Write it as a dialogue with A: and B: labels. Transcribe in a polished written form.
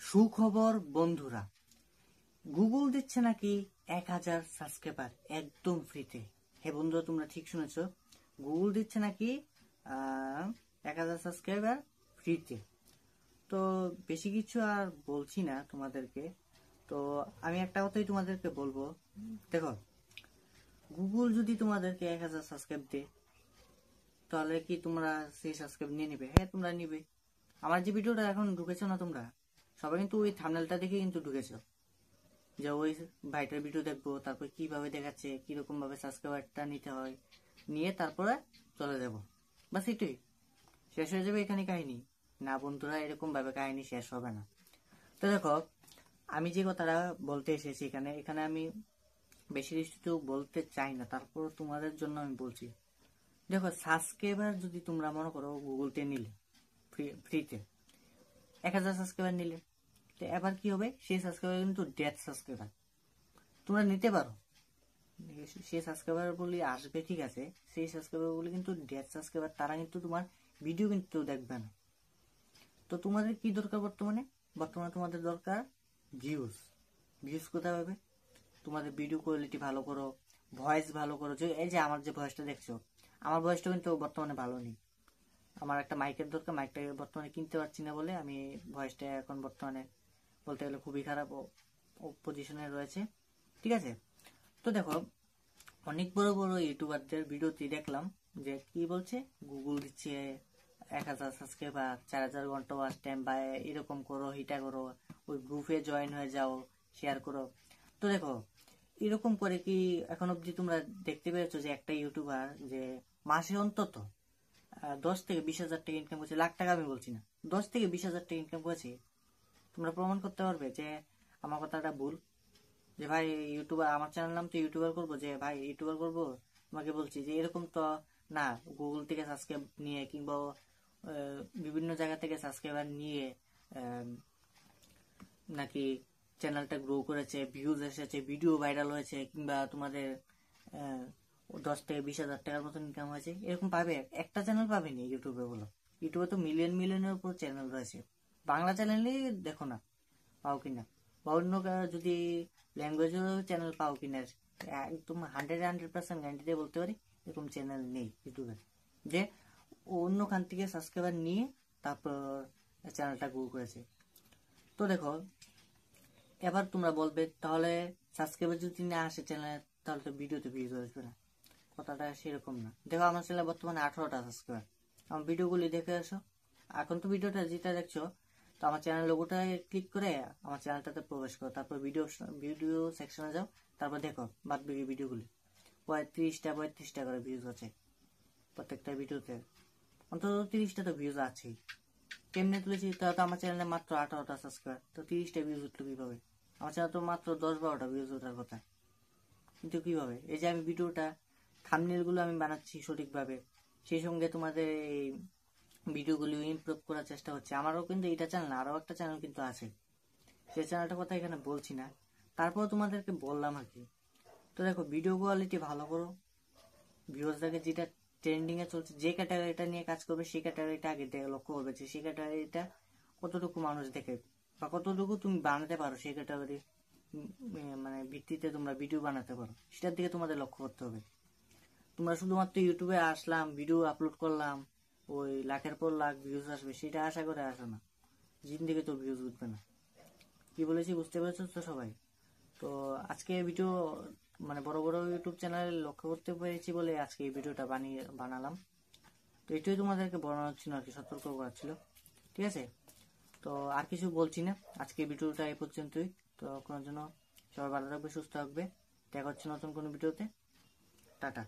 A: সুখবর বন্ধুরা, গুগল দিচ্ছে নাকি 1000 সাবস্ক্রাইবার একদম ফ্রিতে। হে বন্ধুরা, তোমরা ঠিক শুনেছ, গুগল দিচ্ছে নাকি 1000 সাবস্ক্রাইবার ফ্রিতে। তো বেশি কিছু আর বলছি না তোমাদেরকে। তো আমি একটা কথাই তোমাদেরকে বলবো, দেখো, গুগল যদি তোমাদেরকে 1000 সাবস্ক্রাইব দেয়, তাহলে কি তোমরা সেই সাবস্ক্রাইব নিয়ে নিবে? হ্যাঁ, তোমরা নিবে। আমার যে ভিডিওটা এখন ঢুকেছো না তোমরা, সবাই কিন্তু ওই থাম্বনেলটা দেখে কিন্তু ঢুকেছো, যে ওই ভাইটার ভিডিও দেখবো, তারপর কিভাবে দেখাচ্ছে, কিরকম ভাবে সাবস্ক্রাইবারটা নিতে হয়, নিয়ে তারপরে চলে যাব। বাস এটাই, শেষ হয়ে যাবে এখানে কাহিনী। না বন্ধুরা, এরকম ভাবে কাহিনী শেষ হবে না। তো দেখো, আমি যে কথাটা বলতে এসেছি এখানে এখানে আমি বেশি কিছু বলতে চাই না, তারপর তোমাদের জন্য আমি বলছি। দেখো, সাবস্ক্রাইবার যদি তোমরা মনে করো গুগলতে নিলে ফ্রিতে 1000 সাবস্ক্রাইবার নিলে, তো এবার কি হবে? সেই সাবস্ক্রাইবার কিন্তু ডেথ সাবস্ক্রাইবার, তোমরা নিতে পারো। সেই সাবস্ক্রাইবার বলি আসবে, ঠিক আছে, সেই সাবস্ক্রাইবার বলি কিন্তু ডেথ সাবস্ক্রাইবার, তারা কিন্তু তোমার ভিডিও কিন্তু দেখবে না। তো তোমাদের কি দরকার বর্তমানে? তোমাদের দরকার ভিউজ। ভিউজ কোথায় পাবে? তোমাদের ভিডিও কোয়ালিটি ভালো করো, ভয়েস ভালো করো। যে এই যে আমার যে ভয়েসটা দেখছো, আমার ভয়েসটা কিন্তু বর্তমানে ভালো নেই। আমার একটা মাইকের দরকার, মাইকটা বর্তমানে কিনতে পারছি না বলে আমি ভয়েসটা এখন বর্তমানে বলতে গেলে খুবই খারাপ পজিশনে রয়েছে, ঠিক আছে। তো দেখো, অনেক বড় বড় ইউটিউবারদের ভিডিওতে দেখলাম যে কি বলছে, গুগল দিচ্ছে 1000 সাবস্ক্রাইবার, 4000 ঘন্টা ওয়াচ টাইম, বা এরকম করো, হিটা করো, ওই গ্রুপে জয়েন হয়ে যাও, শেয়ার করো। তো দেখো, এরকম করে কি এখন অব্দি তোমরা দেখতে পেয়েছো যে একটা ইউটিউবার যে মাসে অন্তত 10 থেকে 20,000 টাকা ইনকাম করছে? লাখ টাকা আমি বলছি না, 10 থেকে 20,000 টাকা ইনকাম করেছে। তোমরা প্রমাণ করতে পারবে যে আমার কথাটা ভুল? যে ভাই ইউটিউবার, আমার চ্যানেল নাম তো ইউটিউবার করবো, যে ভাই ইউটিউবার করবো, তোমাকে বলছি যে এরকম তো না। গুগল থেকে সাবস্ক্রাইব নিয়ে কিংবা বিভিন্ন জায়গা থেকে সাবস্ক্রাইবার নিয়ে নাকি চ্যানেলটা গ্রো করেছে, ভিউজ এসেছে, ভিডিও ভাইরাল হয়েছে, কিংবা তোমাদের 10 থেকে 20,000 টাকার মতো ইনকাম হয়েছে, এরকম পাবে? একটা চ্যানেল পাবেনি ইউটিউবে, বলো। ইউটিউবে তো মিলিয়ন মিলিয়নের উপর চ্যানেল রয়েছে, বাংলা চ্যানেলই দেখো না পাও কিনা, বা অন্য যদি ল্যাঙ্গুয়েজের চ্যানেল পাও কিনা, একদম 100% গ্যারান্টি দিয়ে বলতে পারি এরকম চ্যানেল নেই ইউটিউবে, যে অন্য খান থেকে সাবস্ক্রাইবার নিয়ে তারপর চ্যানেলটা গ্রো করেছে। তো দেখো, এবার তোমরা বলবে তাহলে সাবস্ক্রাইবার যদি না আসে চ্যানেলে, তাহলে তো ভিডিওতে ভিউজ আসবে না। কথাটা সেরকম না। দেখো, আমার চ্যানেলে বর্তমানে 18টা সাবস্ক্রাইবার। আমার ভিডিওগুলি দেখে আসো। এখন তো ভিডিওটা যেটা দেখছো, তো আমার চ্যানেল লোগোটায় ক্লিক করে আমার চ্যানেলটাতে প্রবেশ করো, তারপর ভিডিও সেকশনে যাও, তারপর দেখো বাদ বাকি ভিডিওগুলি 35টা করে ভিউজ আছে প্রত্যেকটা ভিডিওতে। অন্তত 30টা তো ভিউজ আছেই। কেমনে তুলেছি? তাহলে তো আমার চ্যানেলে মাত্র 18টা সাবস্ক্রাইবার, তো 30টা ভিউজ উঠলো কিভাবে? আমার চ্যানেল তো মাত্র 10-12টা ভিউজ ওঠার কথা, কিন্তু কিভাবে? এই যে আমি ভিডিওটা থাম্বনেলগুলো আমি বানাচ্ছি সঠিকভাবে, সেই সঙ্গে তোমাদের এই ভিডিওগুলো ইমপ্রুভ করার চেষ্টা হচ্ছে। আমারও কিন্তু এটা চ্যানেল না, আরও একটা চ্যানেল কিন্তু আছে, সেই চ্যানেলটার কথা এখানে বলছি না, তারপর তোমাদেরকে বললাম আর কি। তো দেখো, ভিডিও কোয়ালিটি ভালো করো, ভিউয়ার্সদেরকে যেটা ট্রেন্ডিং এ চলছে, যে ক্যাটাগরিটা নিয়ে কাজ করবে, সেই ক্যাটাগরিটা আগে লক্ষ্য করবে, যে সেই ক্যাটাগরিটা কতটুকু মানুষ দেখে বা কতটুকু তুমি বানাতে পারো, সেই ক্যাটাগরি মানে ভিত্তিতে তোমরা ভিডিও বানাতে পারো, সেটার দিকে তোমাদের লক্ষ্য করতে হবে। তোমরা শুধুমাত্র ইউটিউবে আসলাম, ভিডিও আপলোড করলাম, ওই লাখের পর লাখ ভিউজ আসবে, সেটা আশা করে আসো না, জিন্দিগি তো ভিউজ উঠবে না। কি বলেছি বুঝতে পেরেছো তো সবাই? তো আজকে ভিডিও মানে বড় বড় ইউটিউব চ্যানেল লক্ষ্য করতে পেরেছি বলে আজকে এই ভিডিওটা বানালাম। তো এটাই তোমাদেরকে বলানো ছিল আর কি, সতর্ক করা ছিল, ঠিক আছে। তো আর কিছু বলছি না, আজকে ভিডিওটা এই পর্যন্তই। তো কোনো জন্য সবাই ভালো থাকবে, সুস্থ থাকবে, দেখা হচ্ছে নতুন কোনো ভিডিওতে। টাটা।